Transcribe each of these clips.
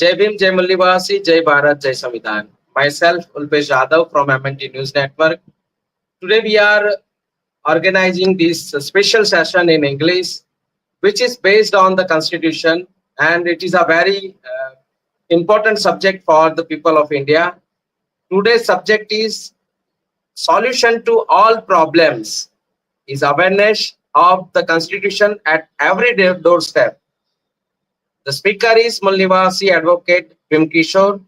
Jai Bhim, Jai Mullivasi, Jai Bharat, Jai Samvidhan. Myself, Ulpesh Yadav from MNT News Network. Today we are organizing this special session in English, which is based on the Constitution, and it is a very important subject for the people of India. Today's subject is solution to all problems, is awareness of the Constitution at every doorstep. The speaker is Mullivasi Advocate Bhim Kishore,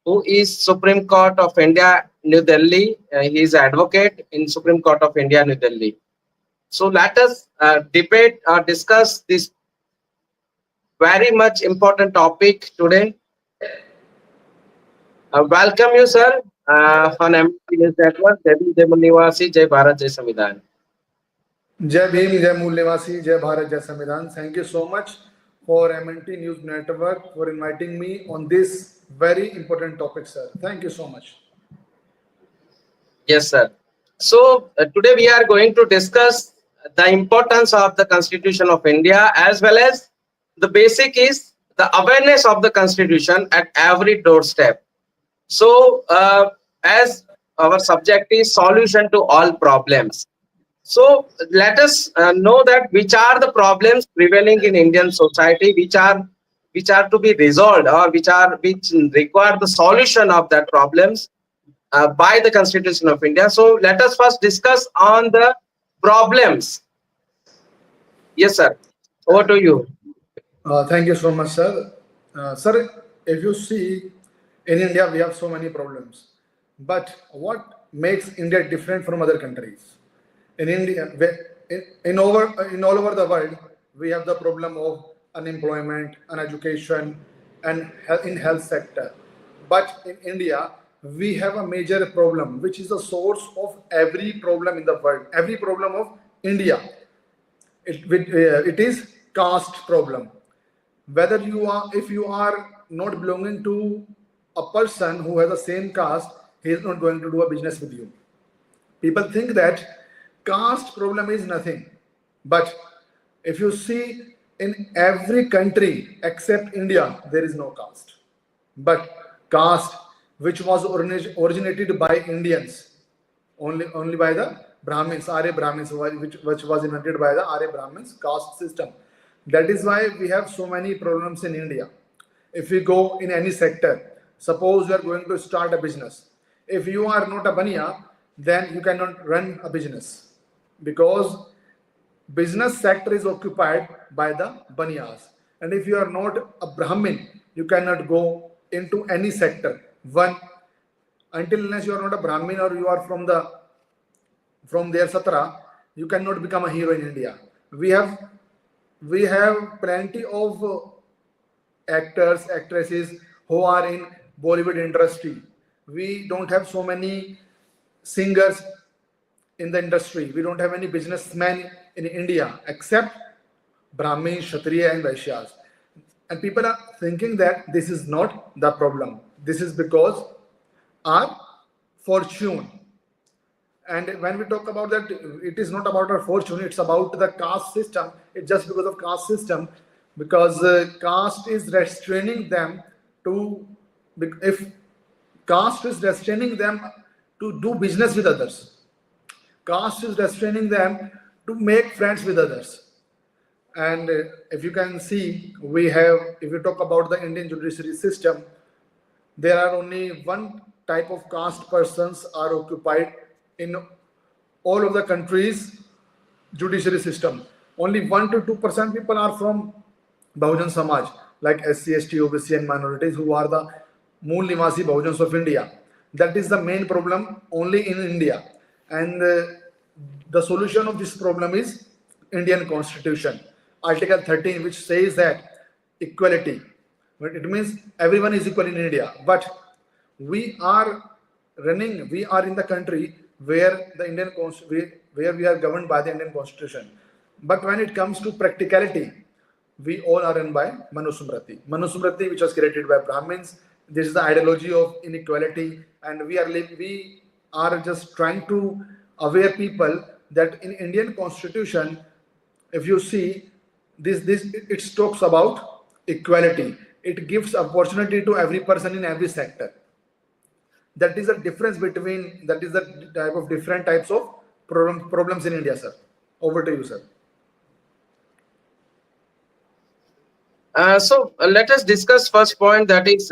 who is Supreme Court of India, New Delhi. He is advocate in Supreme Court of India, New Delhi. So let us debate or discuss this very much important topic today. Welcome you, sir, on MNT News Network. Jai Bhim, Jai Mullivasi, Jai Bharat, Jai Samvidhan. Jai Bhim, Jai Mullivasi, Jai Bharat, Jai Samvidhan. Thank you so much for MNT News Network for inviting me on this very important topic, sir. Thank you so much. Yes, sir. So today we are going to discuss the importance of the Constitution of India, as well as the basic is the awareness of the Constitution at every doorstep. So as our subject is solution to all problems. So let us know that which are the problems prevailing in Indian society, which are to be resolved, or which require the solution of that problems by the Constitution of India. So let us first discuss on the problems. Yes, sir. Over to you. Thank you so much, sir. Sir, if you see, in India we have so many problems. But what makes India different from other countries? In India, in all over the world, we have the problem of unemployment, uneducation, and in health sector. But in India, we have a major problem, which is the source of every problem in the world, every problem of India. It is caste problem. Whether if you are not belonging to a person who has the same caste, he is not going to do a business with you. People think that caste problem is nothing, but if you see in every country except India, there is no caste. But caste, which was originated by Indians, only by the Brahmins, Arya Brahmins, which was invented by the Arya Brahmins caste system. That is why we have so many problems in India. If we go in any sector, suppose you are going to start a business. If you are not a Baniya, then you cannot run a business, because business sector is occupied by the Baniyas. And if you are not a Brahmin, you cannot go into any sector. Until unless you are not a Brahmin or you are from their Satra, you cannot become a hero in India. We have plenty of actors, actresses who are in Bollywood industry. We don't have so many singers in the industry. We don't have any businessmen in India except Brahmins, Kshatriya and Vaishyas. And people are thinking that this is not the problem. This is because our fortune. And when we talk about that, it is not about our fortune, it's about the caste system. It's just because of caste system, because caste is restraining them to, if caste is restraining them to do business with others. Caste is restraining them to make friends with others. And if you can see, if you talk about the Indian judiciary system, there are only one type of caste persons are occupied in all of the countries' judiciary system. Only 1 to 2% people are from Bahujan Samaj, like SC, ST, OBC and minorities, who are the Mool Nivasi Bahujans of India. That is the main problem only in India. And the solution of this problem is Indian Constitution, Article 13, which says that equality. It means everyone is equal in India. But we are in the country where where we are governed by the Indian Constitution. But when it comes to practicality, we all are run by Manusmriti. Manusmriti, which was created by Brahmins. This is the ideology of inequality, and we are just trying to aware people that in Indian Constitution, if you see this it talks about equality. it gives opportunity to every person in every sector. That is the difference between, that is the type of different types of problems in India, sir. Over to you, sir. So let us discuss first point, that is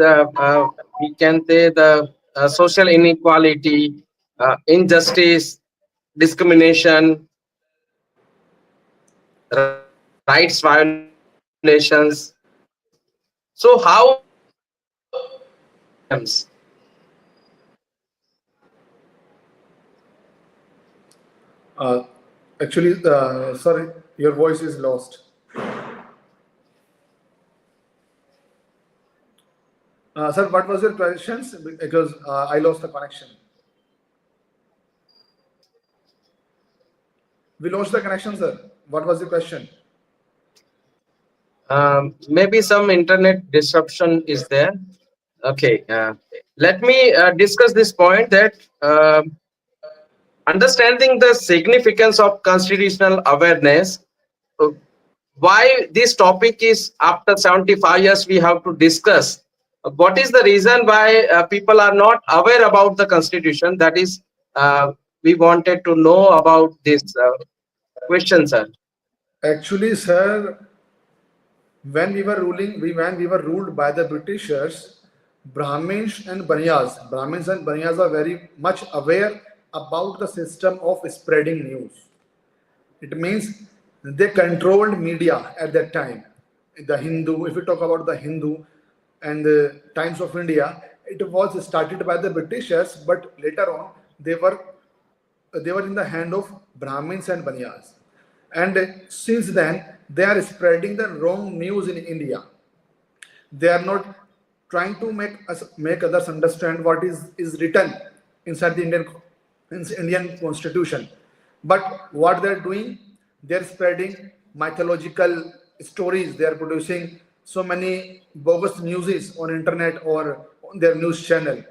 we can say the social inequality, injustice, discrimination, rights violations. So how Uh, Actually, sorry, your voice is lost. Sir, what was your questions? Because I lost the connection. We lost the connection, sir. What was the question? maybe some internet disruption is there. Okay, let me discuss this point, that understanding the significance of constitutional awareness. uh, why this topic is after 75 years we have to discuss. What is the reason why people are not aware about the constitution? That is, we wanted to know about this question, sir. Actually, sir, when we were ruled by the Britishers, Brahmins and Baniyas are very much aware about the system of spreading news. It means they controlled media at that time. The Hindu, if we talk about the Hindu and the Times of India, it was started by the Britishers, but later on they were in the hand of Brahmins and Baniyas. And since then, they are spreading the wrong news in India. They are not trying to make others understand what is written inside the Indian Constitution. But what they're doing, they're spreading mythological stories. They are producing so many bogus newses on internet or on their news channel.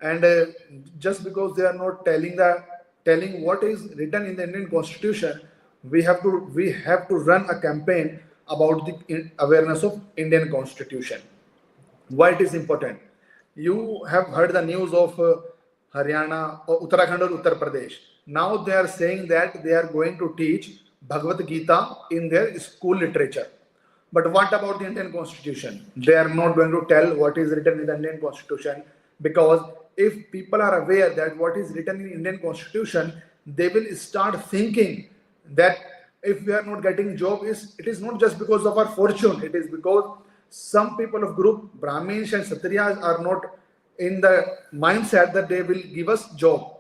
And just because they are not telling what is written in the Indian Constitution, we have to run a campaign about the awareness of Indian Constitution. Why it is important? You have heard the news of Haryana or Uttarakhand or Uttar Pradesh. Now they are saying that they are going to teach Bhagavad Gita in their school literature. But what about the Indian Constitution? They are not going to tell what is written in the Indian Constitution, because if people are aware that what is written in Indian Constitution, they will start thinking that if we are not getting job, it is not just because of our fortune. It is because some people of group Brahmins and Kshatriyas are not in the mindset that they will give us job.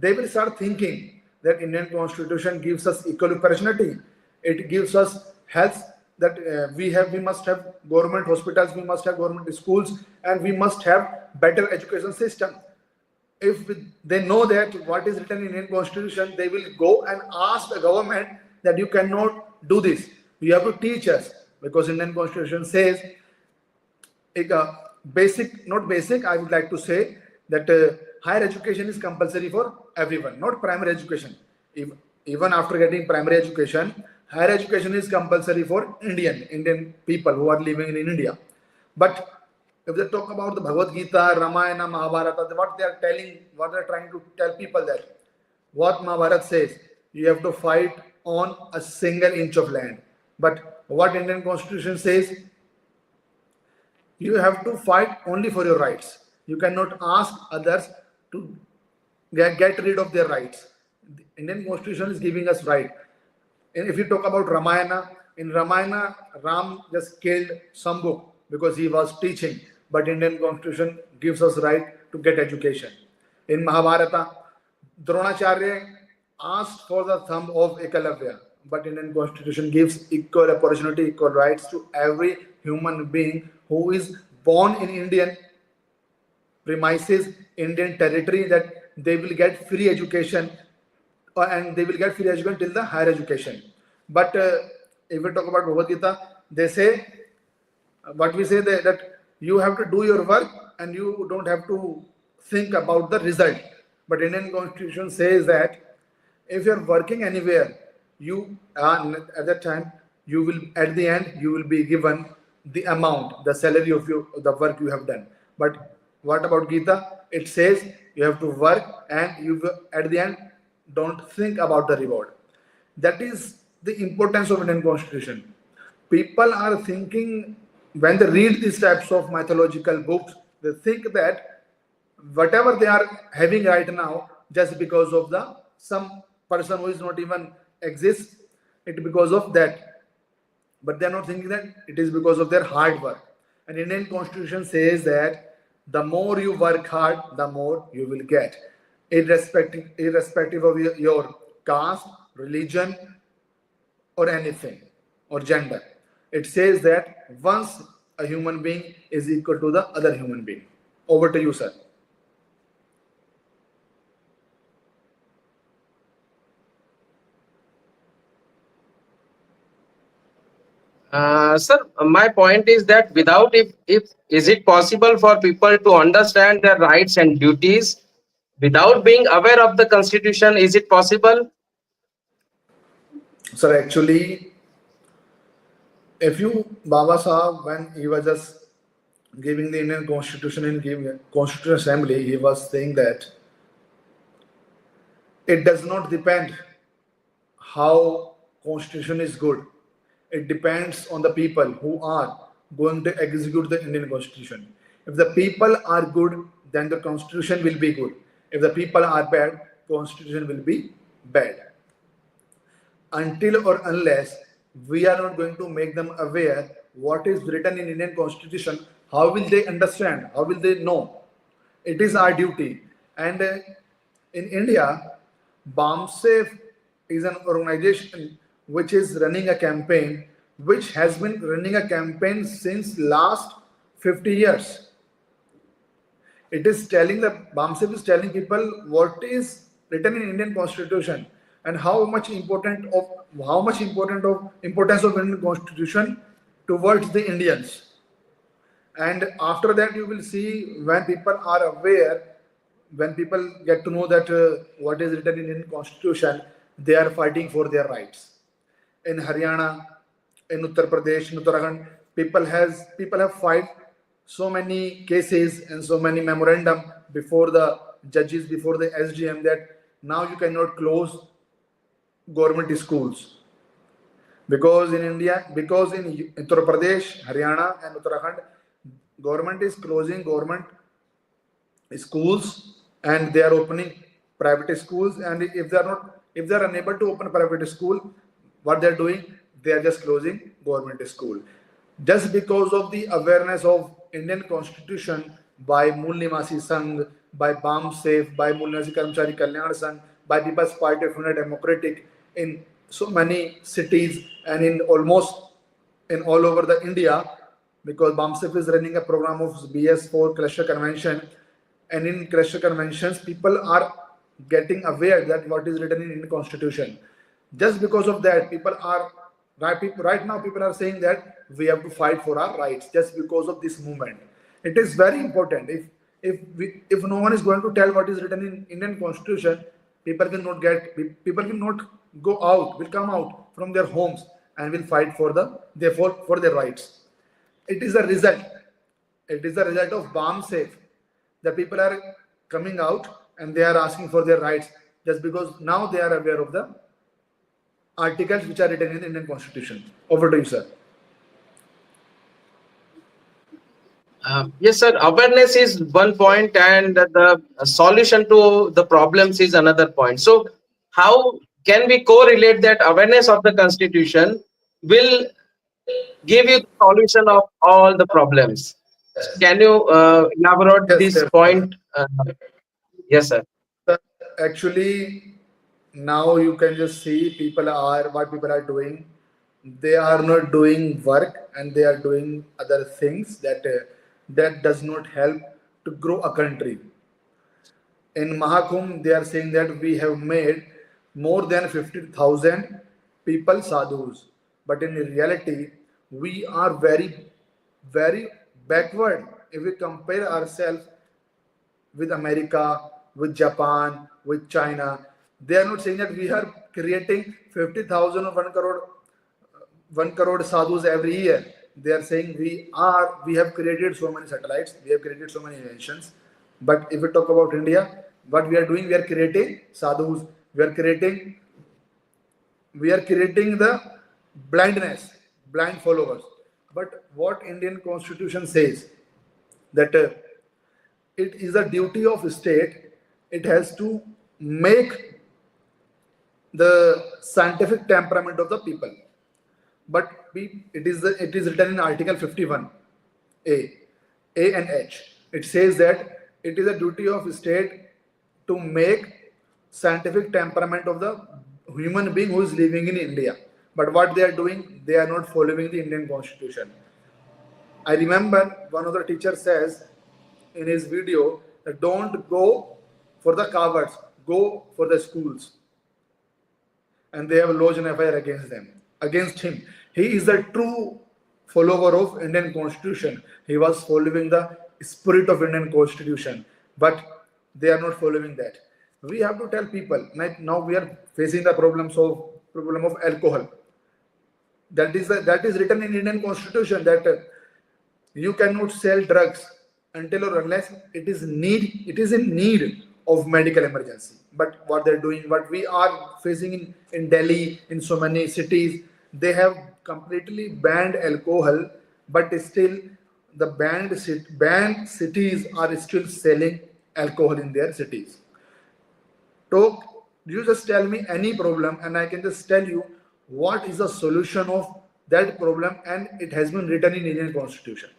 They will start thinking that Indian Constitution gives us equal opportunity. It gives us health, that we must have government hospitals, we must have government schools, and we must have better education system. If they know that what is written in Indian Constitution, they will go and ask the government that you cannot do this. You have to teach us, because Indian Constitution says, basic, not basic, I would like to say that higher education is compulsory for everyone, not primary education. Even after getting primary education, higher education is compulsory for Indian people who are living in India. But if they talk about the Bhagavad Gita, Ramayana, Mahabharata, what they're trying to tell people, that what Mahabharata says, you have to fight on a single inch of land. But what Indian Constitution says, you have to fight only for your rights. You cannot ask others to get rid of their rights. The Indian Constitution is giving us right. And if you talk about Ramayana, in Ramayana, Ram just killed Sambhu because he was teaching. But Indian Constitution gives us right to get education. In Mahabharata, Dronacharya asked for the thumb of Ekalavya, but Indian Constitution gives equal opportunity, equal rights to every human being who is born in Indian premises, Indian territory, that they will get free education, and they will get free education till the higher education. But if we talk about Bhagavad Gita, they say, what we say, that you have to do your work and you don't have to think about the result. But Indian Constitution says that if you're working anywhere, you at that time, you will, at the end, you will be given the amount, the salary of the work you have done. But what about Gita? It says you have to work and you at the end don't think about the reward. That is the importance of Indian Constitution. People are thinking when they read these types of mythological books, they think that whatever they are having right now, just because of the some person who is not even exists, it because of that. But they are not thinking that it is because of their hard work. And Indian Constitution says that the more you work hard, the more you will get, irrespective of your caste, religion, or anything, or gender. It says that once a human being is equal to the other human being. Over to you, sir. Sir, my point is that without if is it possible for people to understand their rights and duties without being aware of the constitution? Is it possible? Sir, actually, if you, Baba Sahab, when he was just giving the Indian Constitution in Constitutional Assembly, he was saying that it does not depend how Constitution is good. It depends on the people who are going to execute the Indian Constitution. If the people are good, then the Constitution will be good. If the people are bad, Constitution will be bad. Until or unless we are not going to make them aware what is written in Indian Constitution, how will they understand? How will they know? It is our duty. And in India, BAMSAFE is an organization which is running a campaign, which has been running a campaign since last 50 years. It is telling the BAMSAFE is telling people what is written in Indian Constitution and how much importance of Indian Constitution towards the Indians. And after that, you will see when people are aware, when people get to know that what is written in Indian Constitution, they are fighting for their rights. In Haryana, in Uttar Pradesh, in Uttarakhand, people have filed so many cases and so many memorandum before the judges, before the SDM, that now you cannot close government schools. Because in Uttar Pradesh, Haryana, and Uttarakhand, government is closing government schools and they are opening private schools. And if they are unable to open private school, what they are doing, they are just closing government school. Just because of the awareness of Indian Constitution by Mool Nimasi Sangh, by BAMSAFE, by Mool Nimasi Karmachari Kalyan Sangh, by People's Party of India Democratic, in so many cities and in almost in all over the India, because BAMSAFE is running a program of BS4 Cluster Convention, and in Cluster Conventions, people are getting aware that what is written in Indian Constitution. Just because of that, right now people are saying that we have to fight for our rights just because of this movement. It is very important. If no one is going to tell what is written in Indian Constitution, people will not come out from their homes and will fight for their rights. It is a result. It is the result of BAMSAFE. The people are coming out and they are asking for their rights just because now they are aware of the articles which are written in the Indian Constitution. Over to you, sir. Yes, sir. Awareness is one point, and the solution to the problems is another point. So, how can we correlate that awareness of the constitution will give you the solution of all the problems? Can you elaborate Yes, this sir. point? Yes, sir. Actually, now you can just see what people are doing. They are not doing work and they are doing other things that does not help to grow a country. In Mahakumbh, they are saying that we have made more than 50,000 people sadhus. But in reality, we are very, very backward if we compare ourselves with America, with Japan, with China. They are not saying that we are creating 50,000 or 1 crore sadhus every year. They are saying we have created so many satellites, we have created so many inventions. But if we talk about India, what we are doing, we are creating sadhus, we are creating the blindness, blind followers. But what Indian Constitution says that it is a duty of state. It has to make the scientific temperament of the people. But it is written in Article 51, A and H. It says that it is a duty of state to make scientific temperament of the human being who is living in India. But what they are doing, they are not following the Indian Constitution. I remember one of the teachers says in his video that don't go for the cowards, go for the schools. And they have lodged an FIR against him. He is the true follower of Indian Constitution. He was following the spirit of Indian Constitution, but they are not following that. We have to tell people. Now we are facing the problem of alcohol. That is written in Indian Constitution that you cannot sell drugs until or unless it is in need of medical emergency. But what they're doing, what we are facing in Delhi, in so many cities, they have completely banned alcohol, but still the banned cities are still selling alcohol in their cities. So you just tell me any problem and I can just tell you what is the solution of that problem, and it has been written in Indian Constitution.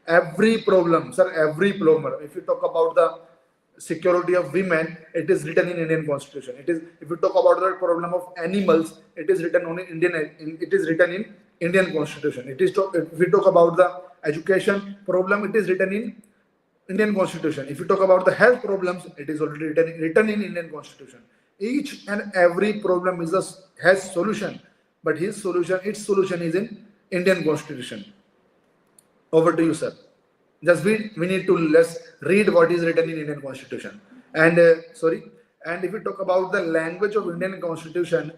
Every problem, sir, every problem. If you talk about the security of women, it is written in Indian Constitution. It is, if you talk about the problem of animals, it is written in Indian Constitution. If we talk about the education problem, it is written in Indian Constitution. If you talk about the health problems, it is already written in Indian Constitution. Each and every problem has solution, but its solution is in Indian Constitution. Over to you, sir. Just we need to let's read what is written in Indian Constitution. And and if we talk about the language of Indian Constitution,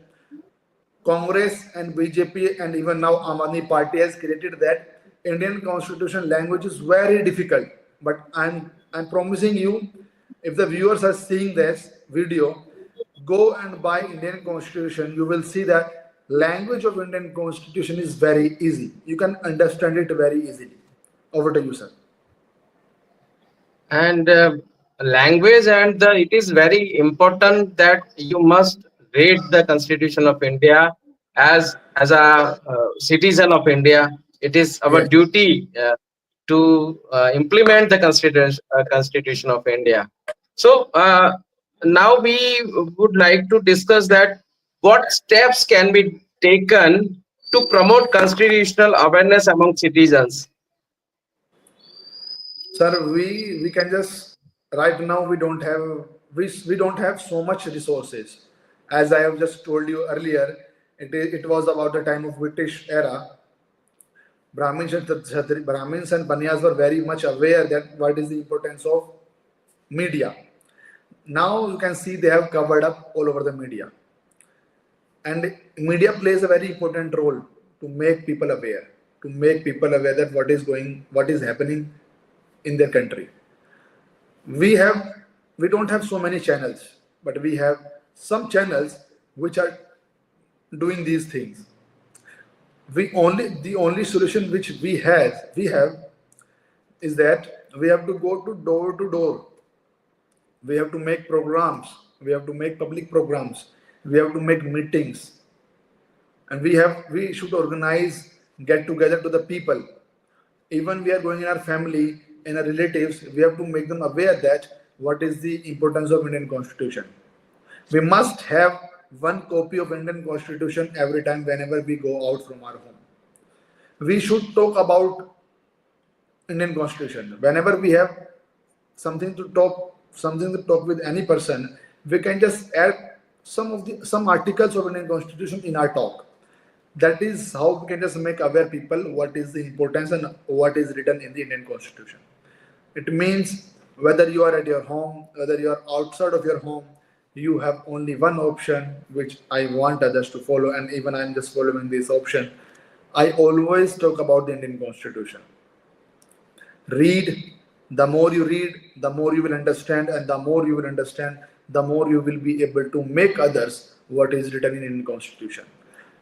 Congress and BJP and even now Aam Aadmi Party has created that Indian Constitution language is very difficult. But I'm promising you, if the viewers are seeing this video, go and buy Indian Constitution. You will see that language of Indian Constitution is very easy. You can understand it very easily. Over to you, sir. And language and it is very important that you must read the Constitution of India as a citizen of India. It is our Yes. duty to implement the Constitution of India. So now we would like to discuss that what steps can be taken to promote constitutional awareness among citizens. Sir, we can just right now we don't have so much resources. As I have just told you earlier, it was about the time of British era. Brahmins and Banyas were very much aware that what is the importance of media. Now you can see they have covered up all over the media. And media plays a very important role to make people aware, that what is happening in their country. We don't have so many channels, but we have some channels which are doing these things. The only solution which we have is that we have to go to door. We have to make programs. We have to make public programs. We have to make meetings, and we should organize get together to the people. Even we are going in our family, in our relatives, we have to make them aware that what is the importance of Indian Constitution. We must have one copy of Indian Constitution every time whenever we go out from our home. We should talk about Indian Constitution. Whenever we have something to talk with any person, we can just add some articles of Indian Constitution in our talk. That is how we can just make aware people what is the importance and what is written in the Indian Constitution. It means whether you are at your home, whether you are outside of your home, you have only one option which I want others to follow, and even I'm just following this option. I always talk about the Indian Constitution. Read, the more you read, the more you will understand, and the more you will understand, the more you will be able to make others what is written in Indian Constitution.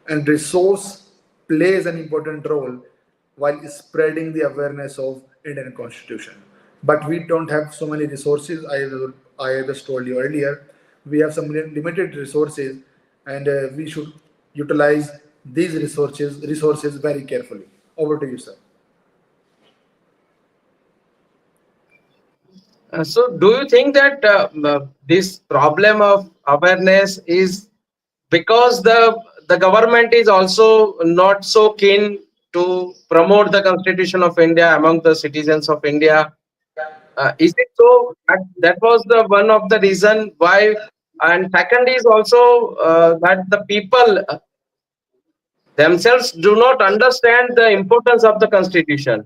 And resource plays an important role while spreading the awareness of Indian Constitution. But we don't have so many resources. I just told you earlier, we have some limited resources, and we should utilize these resources very carefully. Over to you, sir. So, do you think that this problem of awareness is because the government is also not so keen to promote the Constitution of India among the citizens of India? Is it so? That was the one of the reason why. And second is also that the people themselves do not understand the importance of the Constitution,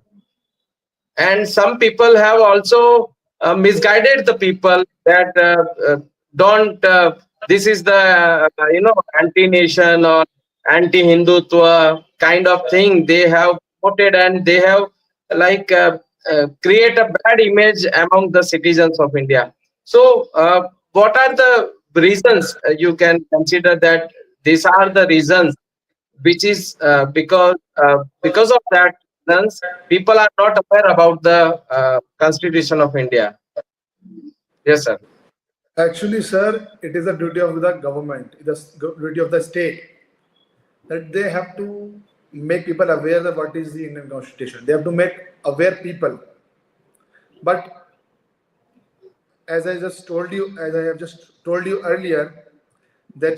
and some people have also misguided the people that don't this is the anti-nation or anti-hindutva kind of thing they have promoted, and they have like create a bad image among the citizens of India. So what are the reasons you can consider that these are the reasons which is because of that reasons people are not aware about the Constitution of India? Yes, sir. Actually, sir, it is a duty of the government, the duty of the state, that they have to make people aware of what is the Indian Constitution. They have to make aware people. But as I have just told you earlier, that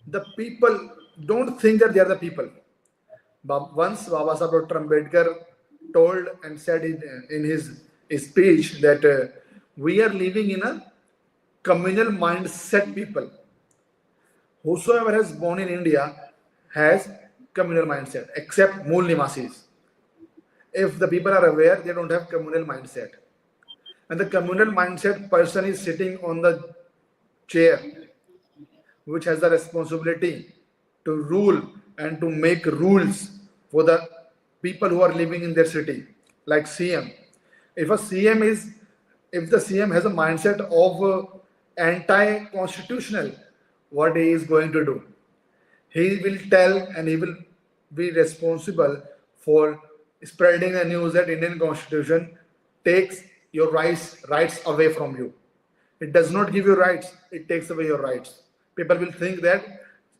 the people don't think that they are the people. Once Baba Sahib Dr. Ambedkar told and said in his speech that we are living in a communal mindset people. Whosoever has born in India has communal mindset, except Mool Niwasis. If the people are aware, they don't have communal mindset. And the communal mindset person is sitting on the chair, which has the responsibility to rule and to make rules for the people who are living in their city, like CM. If a CM is, if the CM has a mindset of anti-constitutional, what he is going to do? He will tell and he will be responsible for spreading the news that Indian Constitution takes your rights away from you. It does not give you rights, it takes away your rights. People will think that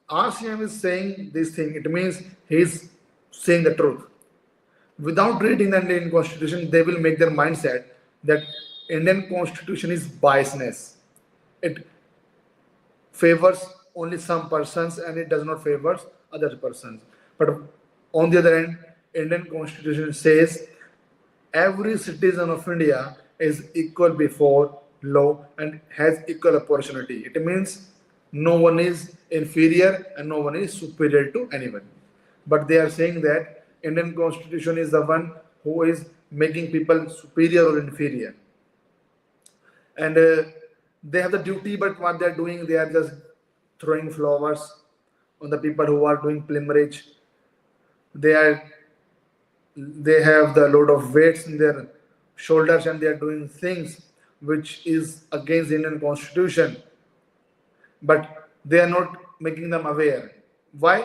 RCM is saying this thing, it means he is saying the truth. Without reading the Indian Constitution, they will make their mindset that Indian Constitution is biasness. It favors only some persons and it does not favor other persons. But on the other hand, Indian Constitution says every citizen of India is equal before law and has equal opportunity. It means no one is inferior and no one is superior to anyone. But they are saying that Indian Constitution is the one who is making people superior or inferior. And they have the duty, but what they are doing, they are just throwing flowers on the people who are doing pilgrimage. They have the load of weights in their shoulders and they are doing things which is against the Indian Constitution, but they are not making them aware. Why?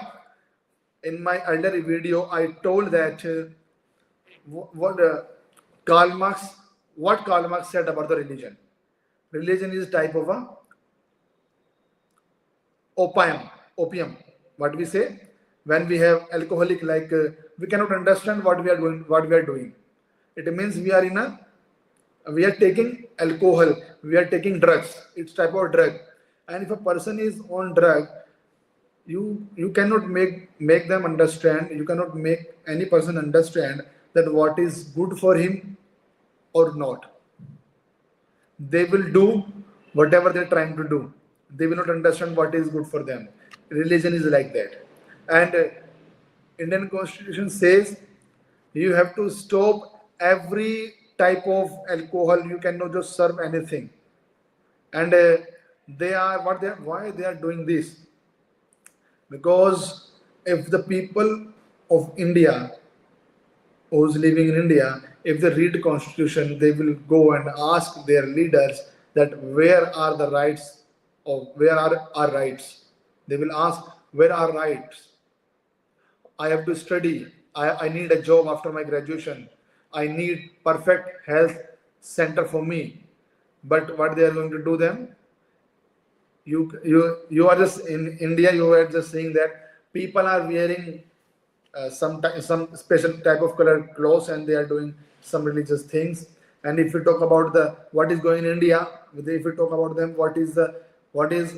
In my earlier video, I told that what Karl Marx said about the religion. Religion is type of a opium. What we say when we have alcoholic, like we cannot understand what we are doing. It means we are taking alcohol, we are taking drugs. It's type of drug, and if a person is on drug, you cannot make them understand. You cannot make any person understand that what is good for him or not. They will do whatever they're trying to do. They will not understand what is good for them. Religion is like that. And Indian Constitution says you have to stop every type of alcohol. You cannot just serve anything. And why they are doing this? Because if the people of India who's living in India, if they read constitution, they will go and ask their leaders that where are the rights or where are our rights? They will ask where are rights? I have to study. I need a job after my graduation. I need perfect health center for me. But what they are going to do them? You are just in India. You are just saying that people are wearing some special type of colored clothes and they are doing some religious things. And if you talk about the what is going in India, if you talk about them, what is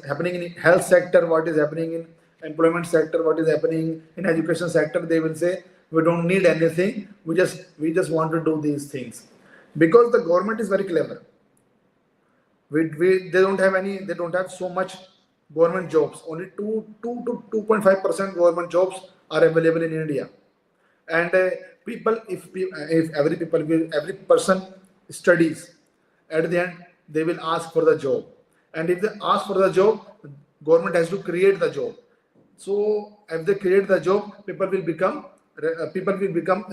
happening in health sector, what is happening in employment sector, what is happening in education sector, they will say we don't need anything. We just want to do these things because the government is very clever. They don't have any, they don't have so much government jobs. Only 2 to 2.5% government jobs are available in India. And people, if every person studies, at the end they will ask for the job. And if they ask for the job, government has to create the job. So if they create the job, people will become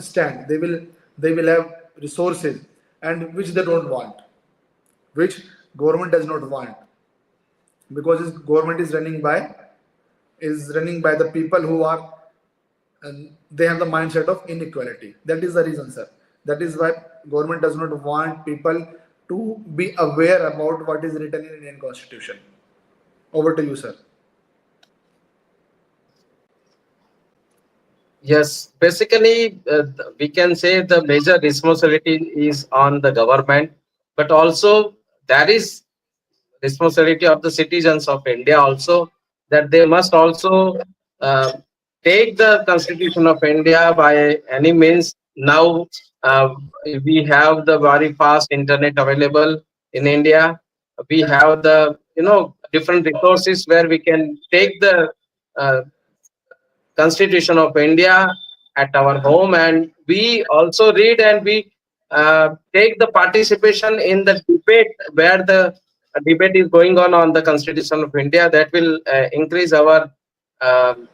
stand. They will have resources, and which they don't want, which government does not want, because this government is running by the people who are, and they have the mindset of inequality. That is the reason, sir. That is why government does not want people to be aware about what is written in Indian Constitution. Over to you, sir. Yes, basically, we can say the major responsibility is on the government, but also there is responsibility of the citizens of India also, that they must also uh, take the Constitution of India by any means. Now uh, we have the very fast internet available in India. We have the different resources where we can take the uh, Constitution of India at our home, and we also read and we take the participation in the debate where the debate is going on the Constitution of India. That will increase our um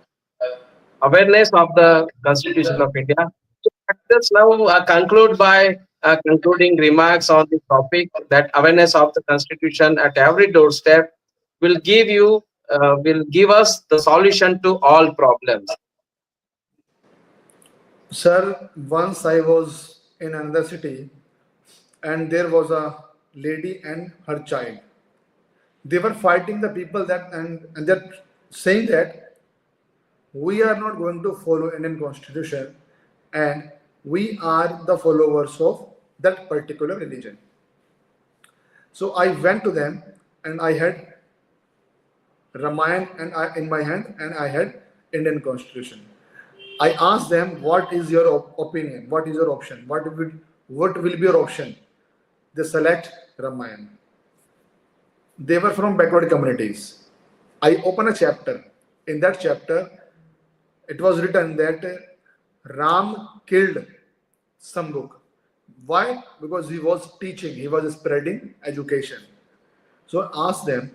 awareness of the Constitution of India. So let us now conclude by concluding remarks on the topic that awareness of the Constitution at every doorstep will give us the solution to all problems. Sir, once I was in another city and there was a lady and her child. They were fighting the people that, and they're saying that we are not going to follow Indian Constitution and we are the followers of that particular religion. So I went to them and I had Ramayana in my hand and I had Indian Constitution. I asked them, what is your opinion? What is your option? What will be your option? They select Ramayana. They were from backward communities. I open a chapter. In that chapter, it was written that Ram killed Samrukh. Why? Because he was teaching, he was spreading education. So I asked them,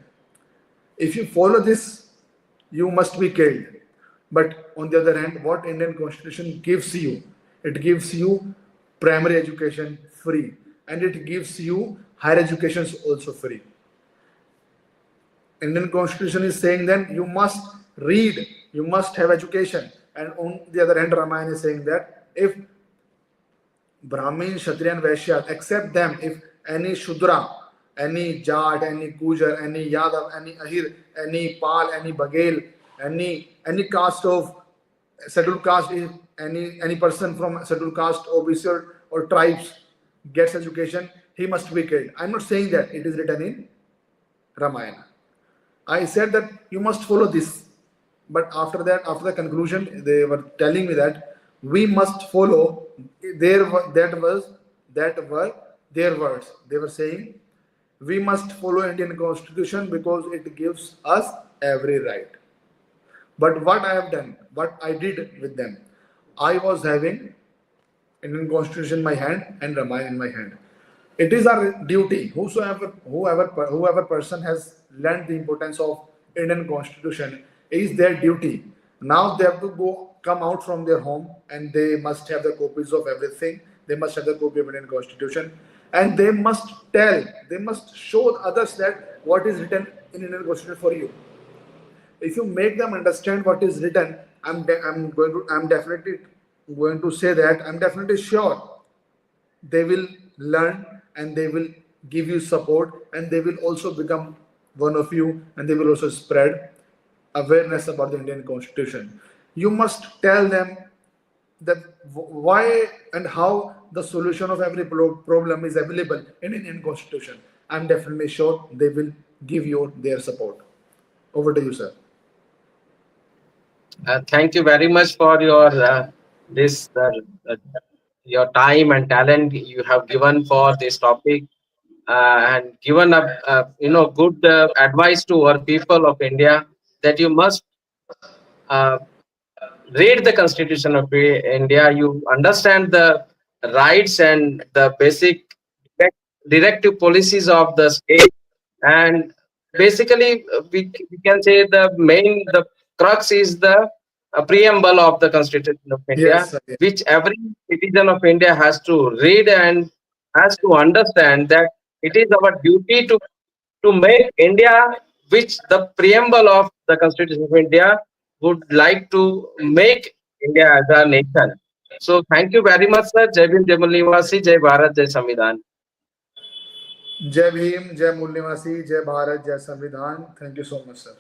if you follow this, you must be killed. But on the other hand, what Indian Constitution gives you? It gives you primary education free, and it gives you higher education also free. Indian Constitution is saying then you must read, you must have education. And on the other hand, Ramayana is saying that if Brahmin, Kshatriya, and Vaishya, except them, if any Shudra, any Jat, any Gujar, any Yadav, any Ahir, any Pal, any Baghel, any caste of scheduled caste, if any person from scheduled caste, OBC or tribes gets education, he must be killed. I'm not saying that it is written in Ramayana. I said that you must follow this. But after that, after the conclusion, they were telling me that we must follow that were their words. They were saying we must follow Indian Constitution because it gives us every right. But what I have done, what I did with them, I was having Indian Constitution in my hand and Ramayana in my hand. It is our duty, whoever person has learned the importance of Indian Constitution, it is their duty Now they have to come out from their home, and they must have the copies of everything. They must have the copy of Indian Constitution, and they must show others that what is written in Indian Constitution for you. If you make them understand what is written, I'm definitely going to say that I'm definitely sure they will learn, and they will give you support, and they will also become one of you, and they will also spread awareness about the Indian Constitution. You must tell them that why and how the solution of every problem is available in Indian Constitution. I'm definitely sure they will give you their support. Over to you, sir. Thank you very much for your this uh, your time and talent you have given for this topic, and given a good advice to our people of India that you must uh, read the Constitution of India. You understand the rights and the basic directive policies of the state, and basically we can say the crux is the preamble of the Constitution of India, Yes, sir. which every citizen of India has to read and has to understand that it is our duty to make India, which the preamble of the Constitution of India would like to make India as a nation. So thank you very much, sir. Jai Bhim, Jai Mulli Nivasi, Jai Bharat, Jai Samvidhan. Jai Bhim, Jai Mulli Nivasi, Jai Bharat, Jai Samvidhan. Thank you so much, sir.